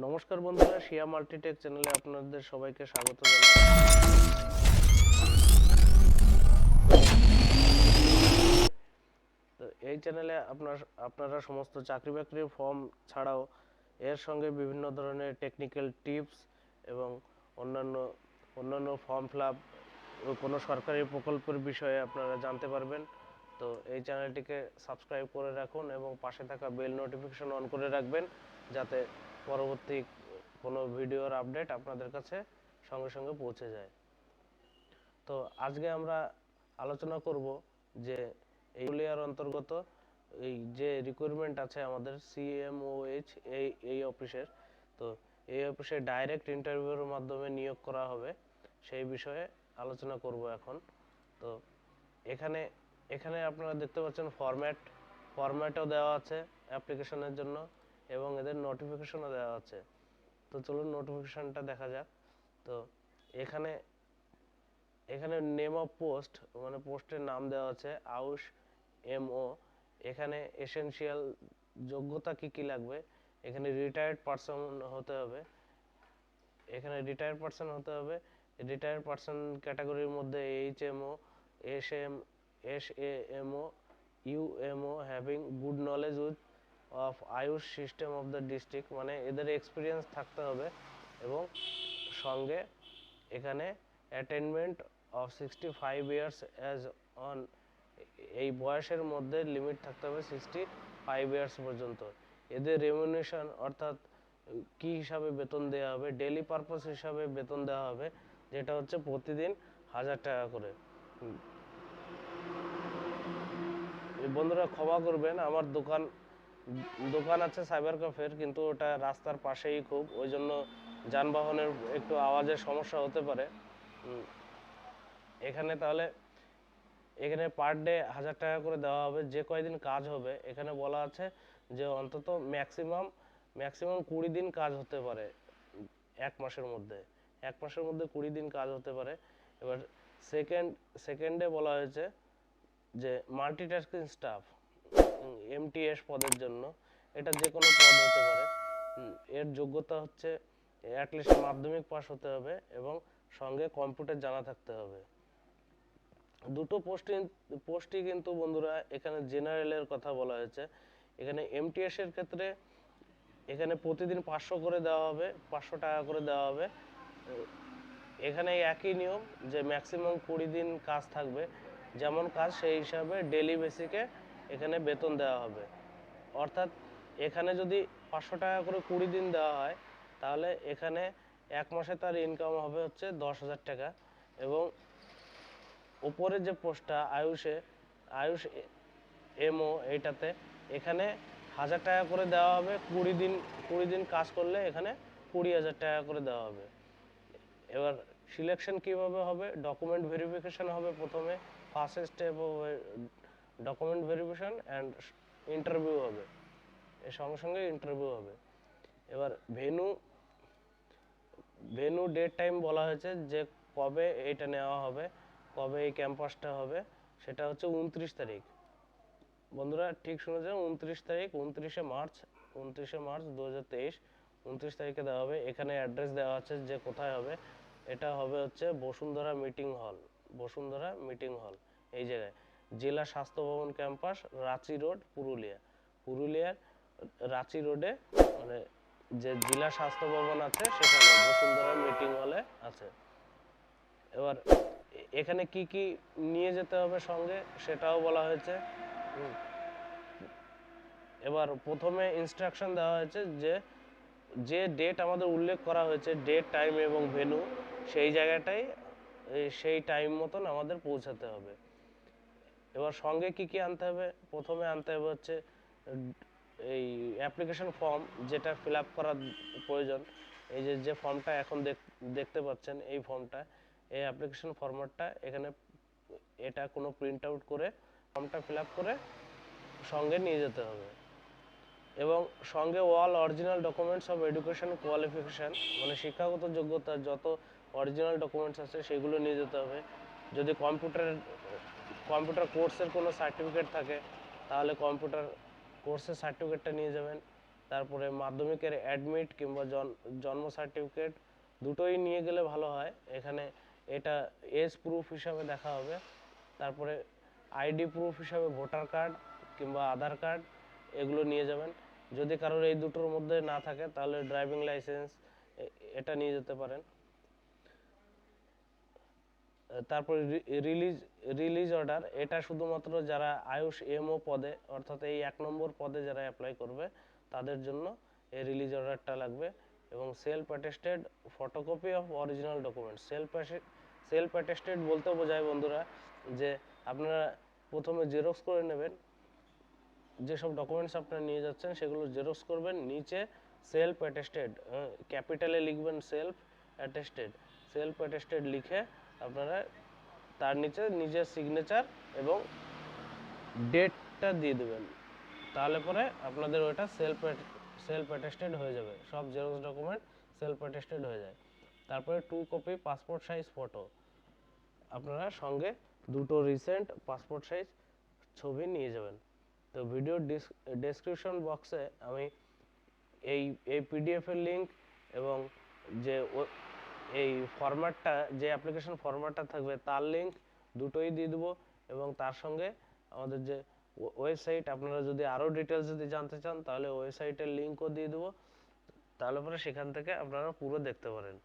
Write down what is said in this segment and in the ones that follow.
নমস্কার বন্ধুরা, শিয়া মাল্টিটেক চ্যানেলে আপনাদের সবাইকে স্বাগত জানাই। তো এই চ্যানেলে আপনারা সমস্ত চাকরি বাকরির ফর্ম ছাড়াও এর সঙ্গে বিভিন্ন ধরনের টেকনিক্যাল টিপস এবং অন্যান্য ফর্ম ফিল আপ ও কোনো সরকারি প্রকল্পের বিষয়ে আপনারা জানতে পারবেন। তো এই চ্যানেলটিকে সাবস্ক্রাইব করে রাখুন এবং পাশে থাকা বেল নোটিফিকেশন অন করে রাখবেন, যাতে পরবর্তী কোনো ভিডিওর আপডেট আপনাদের কাছে সঙ্গে সঙ্গে পৌঁছে যায়। তো আজকে আমরা আলোচনা করব যে এই পুরুলিয়ার অন্তর্গত এই যে রিক্রুটমেন্ট আছে আমাদের সিএমওএইচ এই অফিসের, তো এই অফিসে ডাইরেক্ট ইন্টারভিউর মাধ্যমে নিয়োগ করা হবে, সেই বিষয়ে আলোচনা করব এখন। তো এখানে আপনারা দেখতে পাচ্ছেন ফরম্যাটও দেওয়া আছে অ্যাপ্লিকেশনের জন্য এবং এদের নোটিফিকেশনও দেওয়া আছে। তো চলুন নোটিফিকেশনটা দেখা যাক। তো এখানে নেম অফ পোস্ট মানে পোস্টের নাম দেওয়া আছে আউশ এমও। এখানে এসেনশিয়াল যোগ্যতা কি লাগবে, এখানে রিটায়ার্ড পারসন হতে হবে, রিটায়ার্ড পারসন ক্যাটাগরির মধ্যে HMO, SMO, UMO having good knowledge of AYUSH system of the district, মানে এদের এক্সপিরিয়েন্স থাকতে হবে এবং সঙ্গে এখানে attainment of 65 years as on, এই বয়সের মধ্যে লিমিট থাকতে হবে 65 ইয়ার্স পর্যন্ত। এদের রেমুনেশন অর্থাৎ কি হিসাবে বেতন দেওয়া হবে, ডেইলি পারপাস হিসাবে বেতন দেওয়া হবে, যেটা হচ্ছে প্রতিদিন 1000 টাকা করে। বন্ধুরা ক্ষমা করবেন, আমার দোকান আছে সাইবার ক্যাফের, কিন্তু ওটা রাস্তার পাশেই খুব, ওই জন্য যানবাহনের একটু আওয়াজের সমস্যা হতে পারে। এখানে পার ডে 1000 টাকা করে দেওয়া হবে। যে কয়দিন কাজ হবে এখানে বলা আছে যে অন্তত ম্যাক্সিমাম 20 দিন কাজ হতে পারে এক মাসের মধ্যে 20 দিন কাজ হতে পারে। এবার সেকেন্ডে বলা হয়েছে যে মাল্টিটাস্কিং স্টাফ এমটিএস পদের জন্য, এটা যে কোনো পদ হতে পারে। এর যোগ্যতা হচ্ছে অ্যাটলিস্ট মাধ্যমিক পাস হতে হবে এবং সঙ্গে কম্পিউটার জানা থাকতে হবে। দুটো পোস্টই কিন্তু বন্ধুরা এখানে জেনারেলের কথা বলা হয়েছে। এখানে এমটিএস এর ক্ষেত্রে এখানে প্রতিদিন 500 করে দেওয়া হবে, 500 টাকা করে দেওয়া হবে। এখানে একই নিয়ম যে ম্যাক্সিমাম 20 দিন কাজ থাকবে, যেমন কাজ সেই হিসাবে ডেইলি বেসিকে এখানে বেতন দেওয়া হবে। অর্থাৎ এখানে যদি 500 টাকা করে 20 দিন দেওয়া হয়, তাহলে এখানে এক মাসে তার ইনকাম হবে হচ্ছে 10,000 টাকা। এবং উপরে যে পোস্টটা আয়ুষ এমও, এইটাতে এখানে 1000 টাকা করে দেওয়া হবে, 20 দিন কাজ করলে এখানে 20,000 টাকা করে দেওয়া হবে। এবার সিলেকশন কিভাবে হবে, ডকুমেন্ট ভেরিফিকেশন হবে প্রথমে, ফার্স্ট স্টেপ হবে ডকুমেন্ট ভেরিফিকেশন অ্যান্ড ইন্টারভিউ হবে, এর সঙ্গে সঙ্গে ইন্টারভিউ হবে। এবার ভেনু ডেট টাইম বলা হয়েছে যে কবে এটা নেওয়া হবে, কবে এই ক্যাম্পাসটা হবে, সেটা হচ্ছে 29 তারিখ। বন্ধুরা ঠিক শুনেছেন, 29 তারিখ, 29শে মার্চ 2023 29 তারিখে দেওয়া হবে। এখানে অ্যাড্রেস দেওয়া আছে যে কোথায় হবে, এটা হবে হচ্ছে বসুন্ধরা মিটিং হল, এই জায়গায় জেলা স্বাস্থ্য ভবন ক্যাম্পাস, রাঁচি রোড, পুরুলিয়ার রাঁচি রোডে, মানে যে জেলা স্বাস্থ্য ভবন আছে সেখানে বসুন্ধরা মিটিং হলে আছে। এবার এখানে কি নিয়ে যেতে হবে সঙ্গে সেটাও বলা হয়েছে। এবার প্রথমে ইনস্ট্রাকশন দেওয়া হয়েছে যে ডেট আমাদের উল্লেখ করা হয়েছে, ডেট, টাইম এবং ভেন্যু, সেই জায়গাটাই সেই টাইম মতন আমাদের পৌঁছাতে হবে। এবার সঙ্গে কি আনতে হবে, প্রথমে আনতে হবে হচ্ছে এই অ্যাপ্লিকেশন ফর্ম, যেটা ফিল আপ করার প্রয়োজন। এই যে ফর্মটা এখন দেখতে পাচ্ছেন, এই ফর্মটা, এই অ্যাপ্লিকেশন ফর্ম্যাটটা এখানে, এটা কোনো প্রিন্ট আউট করে ফর্মটা ফিল আপ করে সঙ্গে নিয়ে যেতে হবে। এবং সঙ্গে all original documents of education qualification, মানে শিক্ষাগত যোগ্যতা যত অরিজিনাল ডকুমেন্টস আছে সেগুলো নিয়ে যেতে হবে। যদি কম্পিউটার কোর্সের কোনো সার্টিফিকেট থাকে তাহলে কম্পিউটার কোর্সের সার্টিফিকেটটা নিয়ে যাবেন। তারপরে মাধ্যমিকের অ্যাডমিট কিংবা জন্ম সার্টিফিকেট দুটোই নিয়ে গেলে ভালো হয়। এখানে এটা এজ প্রুফ হিসাবে দেখা হবে। তারপরে আইডি প্রুফ হিসাবে ভোটার কার্ড কিংবা আধার কার্ড এগুলো নিয়ে যাবেন। যদি কারোর এই দুটোর মধ্যে না থাকে তাহলে ড্রাইভিং লাইসেন্স এটা নিয়ে যেতে পারেন। তারপরে রিলিজ অর্ডার, এটা শুধুমাত্র যারা আয়ুষ এমও পদে অর্থাৎ এই 1 নম্বর পদে যারা অ্যাপ্লাই করবে তাদের জন্য এই রিলিজ অর্ডারটা লাগবে। এবং self attested photocopy of original documents. Self attested বলতে বোঝায় বন্ধুরা যে আপনারা প্রথমে জেরক্স করে নেবেন, যেসব ডকুমেন্টস আপনারা নিয়ে যাচ্ছেন সেগুলো জেরক্স করবেন, নিচে সেলফ অ্যাটেস্টেড ক্যাপিটালে লিখবেন, সেলফ অ্যাটেস্টেড লিখে আপনারা তার নিচে নিজের সিগনেচার এবং ডেটটা দিয়ে দেবেন। তাহলে পরে আপনাদের ওটা সেলফ অ্যাটেস্টেড হয়ে যাবে। সব জেরক্স ডকুমেন্ট সেলফ অ্যাটেস্টেড হয়ে যায়। তারপরে 2 কপি পাসপোর্ট সাইজ ফটো, আপনারা সঙ্গে 2টো রিসেন্ট পাসপোর্ট সাইজ ছবি নিয়ে যাবেন। তো ভিডিও ডেসক্রিপশন বক্সে আমি এই পিডিএফ এর লিংক এবং যে এই ফরম্যাটটা, যে অ্যাপ্লিকেশন ফরম্যাটটা থাকবে তার লিংক দুটোই দিয়ে দেবো। এবং তার সঙ্গে আমাদের যে ওয়েবসাইট, আপনারা যদি আরও ডিটেলস যদি জানতে চান তাহলে ওয়েবসাইটের লিংকও দিয়ে দেবো। তাহলে পরে সেখান থেকে আপনারা পুরো দেখতে পারেন।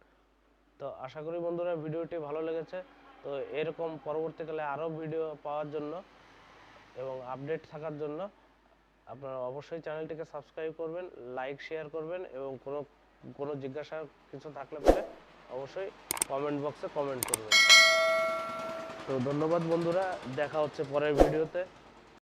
তো আশা করি বন্ধুরা ভিডিওটি ভালো লেগেছে। তো এরকম পরবর্তীকালে আরও ভিডিও পাওয়ার জন্য এবং আপডেট থাকার জন্য আপনারা অবশ্যই চ্যানেলটিকে সাবস্ক্রাইব করবেন, লাইক শেয়ার করবেন এবং কোনো জিজ্ঞাসা কিছু থাকলে পরে অবশ্যই কমেন্ট বক্সে কমেন্ট করবেন। তো ধন্যবাদ বন্ধুরা, দেখা হচ্ছে পরের ভিডিওতে।